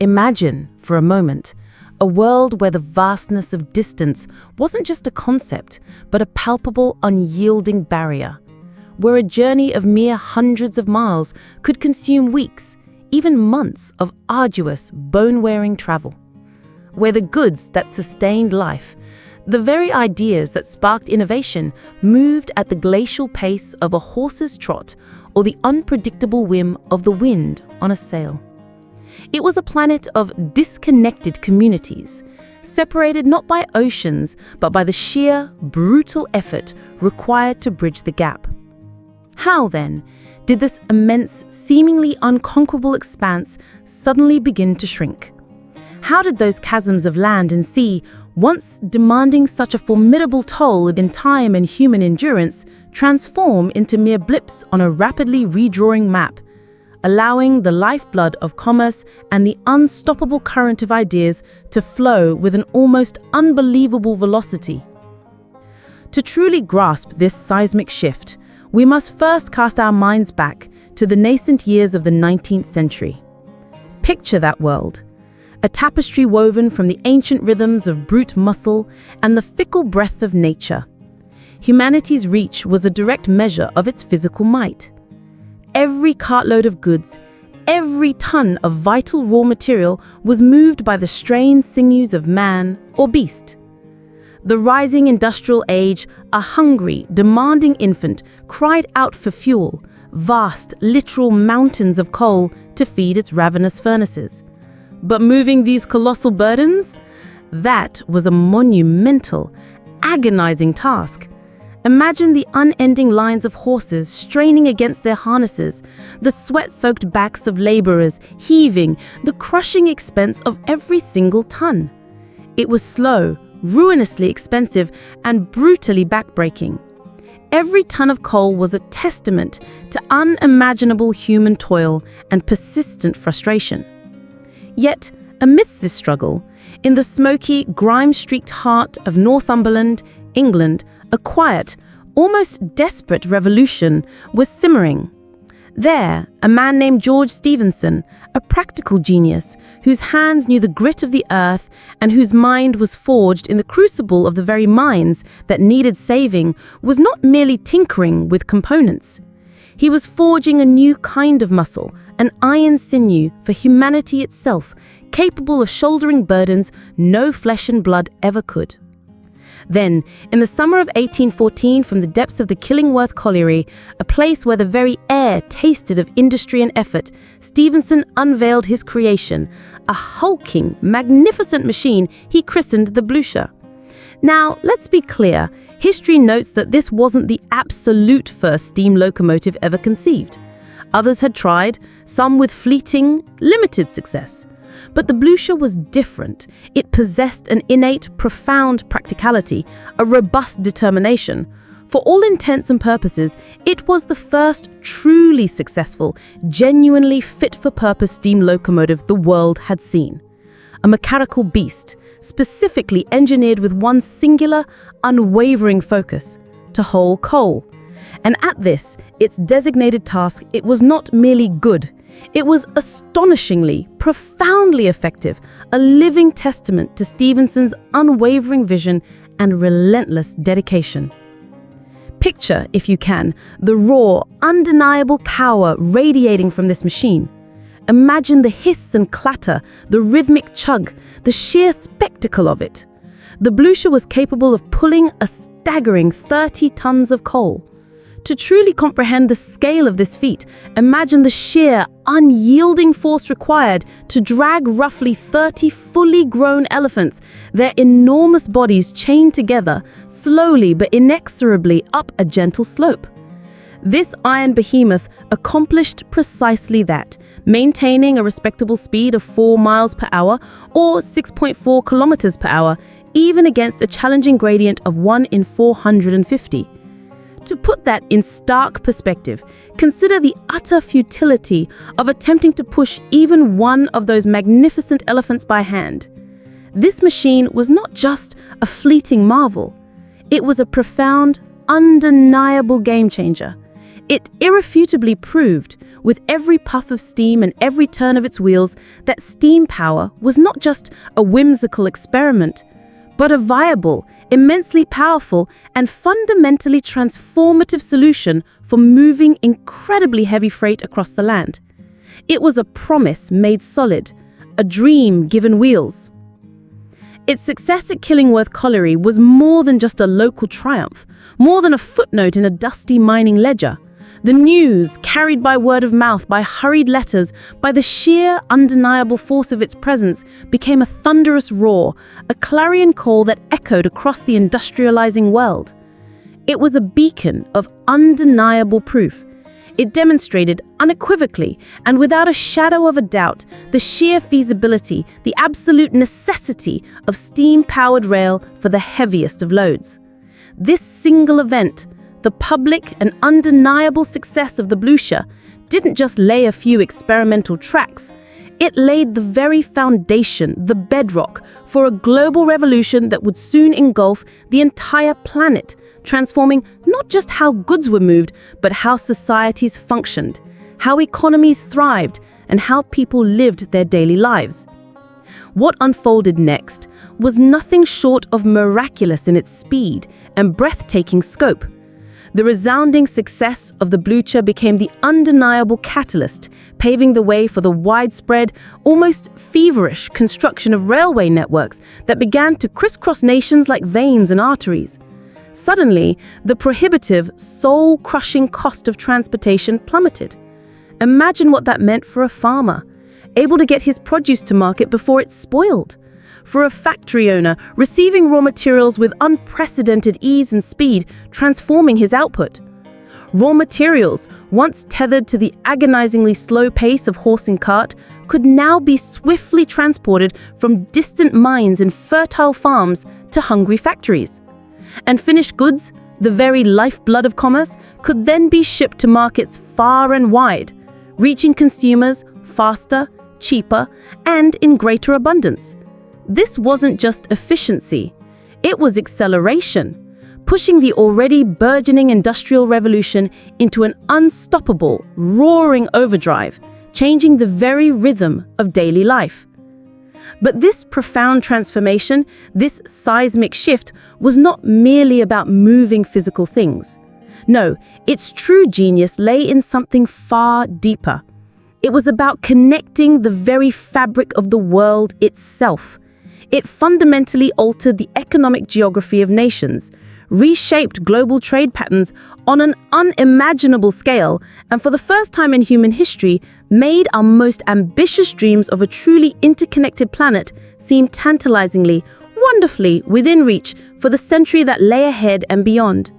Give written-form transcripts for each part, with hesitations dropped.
Imagine, for a moment, a world where the vastness of distance wasn't just a concept, but a palpable, unyielding barrier, where a journey of mere hundreds of miles could consume weeks, even months of arduous, bone-wearing travel, where the goods that sustained life, the very ideas that sparked innovation, moved at the glacial pace of a horse's trot or the unpredictable whim of the wind on a sail. It was a planet of disconnected communities, separated not by oceans, but by the sheer, brutal effort required to bridge the gap. How, then, did this immense, seemingly unconquerable expanse suddenly begin to shrink? How did those chasms of land and sea, once demanding such a formidable toll in time and human endurance, transform into mere blips on a rapidly redrawing map, allowing the lifeblood of commerce and the unstoppable current of ideas to flow with an almost unbelievable velocity? To truly grasp this seismic shift, we must first cast our minds back to the nascent years of the 19th century. Picture that world, a tapestry woven from the ancient rhythms of brute muscle and the fickle breath of nature. Humanity's reach was a direct measure of its physical might. Every cartload of goods, every ton of vital raw material was moved by the strained sinews of man or beast. The rising industrial age, a hungry, demanding infant, cried out for fuel, vast, literal mountains of coal to feed its ravenous furnaces. But moving these colossal burdens? That was a monumental, agonizing task. Imagine the unending lines of horses straining against their harnesses, the sweat-soaked backs of laborers heaving, the crushing expense of every single ton. It was slow, ruinously expensive, and brutally backbreaking. Every ton of coal was a testament to unimaginable human toil and persistent frustration. Yet, amidst this struggle, in the smoky, grime-streaked heart of Northumberland, England, a quiet, almost desperate revolution was simmering. There, a man named George Stephenson, a practical genius whose hands knew the grit of the earth and whose mind was forged in the crucible of the very mines that needed saving, was not merely tinkering with components. He was forging a new kind of muscle, an iron sinew for humanity itself, capable of shouldering burdens no flesh and blood ever could. Then, in the summer of 1814, from the depths of the Killingworth colliery, a place where the very air tasted of industry and effort, Stephenson unveiled his creation, a hulking, magnificent machine he christened the Blücher. Now, let's be clear, history notes that this wasn't the absolute first steam locomotive ever conceived. Others had tried, some with fleeting, limited success. But the Blücher was different. It possessed an innate, profound practicality, a robust determination. For all intents and purposes, it was the first truly successful, genuinely fit-for-purpose steam locomotive the world had seen. A mechanical beast, specifically engineered with one singular, unwavering focus: to haul coal. And at this, its designated task, it was not merely good. It was astonishingly, profoundly effective, a living testament to Stephenson's unwavering vision and relentless dedication. Picture, if you can, the raw, undeniable power radiating from this machine. Imagine the hiss and clatter, the rhythmic chug, the sheer spectacle of it. The Blücher was capable of pulling a staggering 30 tons of coal. To truly comprehend the scale of this feat, imagine the sheer, unyielding force required to drag roughly 30 fully grown elephants, their enormous bodies chained together, slowly but inexorably up a gentle slope. This iron behemoth accomplished precisely that, maintaining a respectable speed of 4 miles per hour or 6.4 kilometers per hour, even against a challenging gradient of 1 in 450. To put that in stark perspective, consider the utter futility of attempting to push even one of those magnificent elephants by hand. This machine was not just a fleeting marvel. It was a profound, undeniable game changer. It irrefutably proved, with every puff of steam and every turn of its wheels, that steam power was not just a whimsical experiment, but a viable, immensely powerful, and fundamentally transformative solution for moving incredibly heavy freight across the land. It was a promise made solid, a dream given wheels. Its success at Killingworth Colliery was more than just a local triumph, more than a footnote in a dusty mining ledger. The news, carried by word of mouth, by hurried letters, by the sheer, undeniable force of its presence, became a thunderous roar, a clarion call that echoed across the industrializing world. It was a beacon of undeniable proof. It demonstrated unequivocally and without a shadow of a doubt the sheer feasibility, the absolute necessity of steam-powered rail for the heaviest of loads. This single event, the public and undeniable success of the Blücher, didn't just lay a few experimental tracks. It laid the very foundation, the bedrock, for a global revolution that would soon engulf the entire planet, transforming not just how goods were moved, but how societies functioned, how economies thrived, and how people lived their daily lives. What unfolded next was nothing short of miraculous in its speed and breathtaking scope. The resounding success of the Blücher became the undeniable catalyst, paving the way for the widespread, almost feverish construction of railway networks that began to crisscross nations like veins and arteries. Suddenly, the prohibitive, soul-crushing cost of transportation plummeted. Imagine what that meant for a farmer, able to get his produce to market before it's spoiled. For a factory owner, receiving raw materials with unprecedented ease and speed, transforming his output. Raw materials, once tethered to the agonizingly slow pace of horse and cart, could now be swiftly transported from distant mines and fertile farms to hungry factories. And finished goods, the very lifeblood of commerce, could then be shipped to markets far and wide, reaching consumers faster, cheaper, and in greater abundance. This wasn't just efficiency, it was acceleration, pushing the already burgeoning industrial revolution into an unstoppable, roaring overdrive, changing the very rhythm of daily life. But this profound transformation, this seismic shift, was not merely about moving physical things. No, its true genius lay in something far deeper. It was about connecting the very fabric of the world itself. It fundamentally altered the economic geography of nations, reshaped global trade patterns on an unimaginable scale, and for the first time in human history, made our most ambitious dreams of a truly interconnected planet seem tantalizingly, wonderfully within reach for the century that lay ahead and beyond.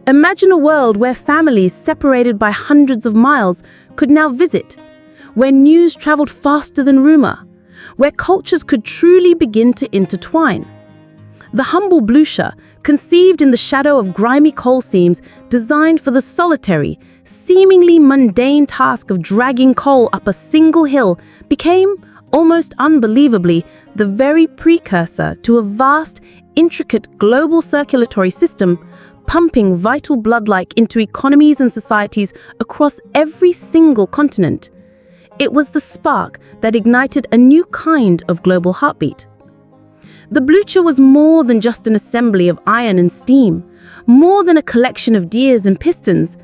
Imagine a world where families separated by hundreds of miles could now visit, where news traveled faster than rumor, where cultures could truly begin to intertwine. The humble Blücher, conceived in the shadow of grimy coal seams, designed for the solitary, seemingly mundane task of dragging coal up a single hill, became, almost unbelievably, the very precursor to a vast, intricate global circulatory system, pumping vital blood-like into economies and societies across every single continent. It was the spark that ignited a new kind of global heartbeat. The Blücher was more than just an assembly of iron and steam, more than a collection of gears and pistons.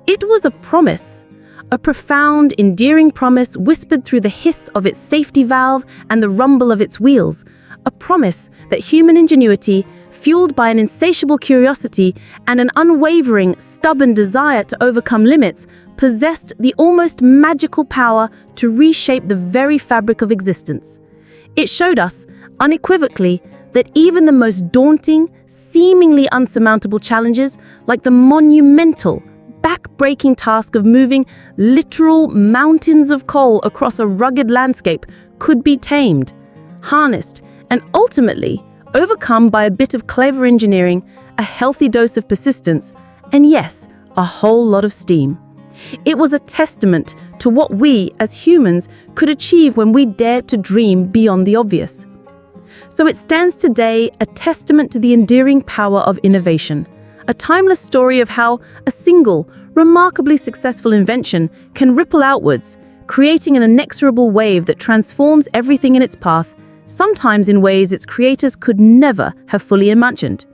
It was a promise, a profound, endearing promise whispered through the hiss of its safety valve and the rumble of its wheels, a promise that human ingenuity, fueled by an insatiable curiosity and an unwavering, stubborn desire to overcome limits, possessed the almost magical power to reshape the very fabric of existence. It showed us, unequivocally, that even the most daunting, seemingly unsurmountable challenges, like the monumental, back-breaking task of moving literal mountains of coal across a rugged landscape, could be tamed, harnessed, and ultimately overcome by a bit of clever engineering, a healthy dose of persistence, and yes, a whole lot of steam. It was a testament to what we, as humans, could achieve when we dared to dream beyond the obvious. So it stands today a testament to the enduring power of innovation, a timeless story of how a single, remarkably successful invention can ripple outwards, creating an inexorable wave that transforms everything in its path, sometimes in ways its creators could never have fully imagined.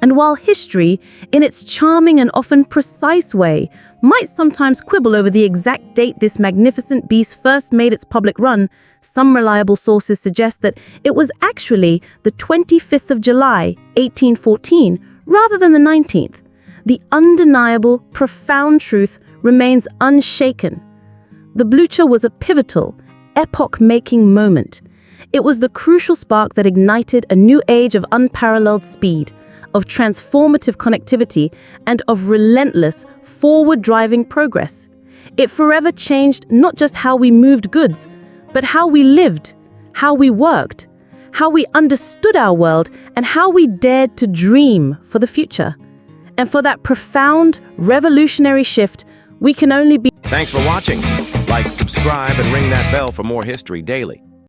And while history, in its charming and often precise way, might sometimes quibble over the exact date this magnificent beast first made its public run, some reliable sources suggest that it was actually the 25th of July, 1814, rather than the 19th. The undeniable, profound truth remains unshaken. The Blücher was a pivotal, epoch-making moment. It was the crucial spark that ignited a new age of unparalleled speed, of transformative connectivity, and of relentless, forward-driving progress. It forever changed not just how we moved goods, but how we lived, how we worked, how we understood our world, and how we dared to dream for the future. And for that profound, revolutionary shift, we can only be... Thanks for watching. Like, subscribe, and ring that bell for more history daily.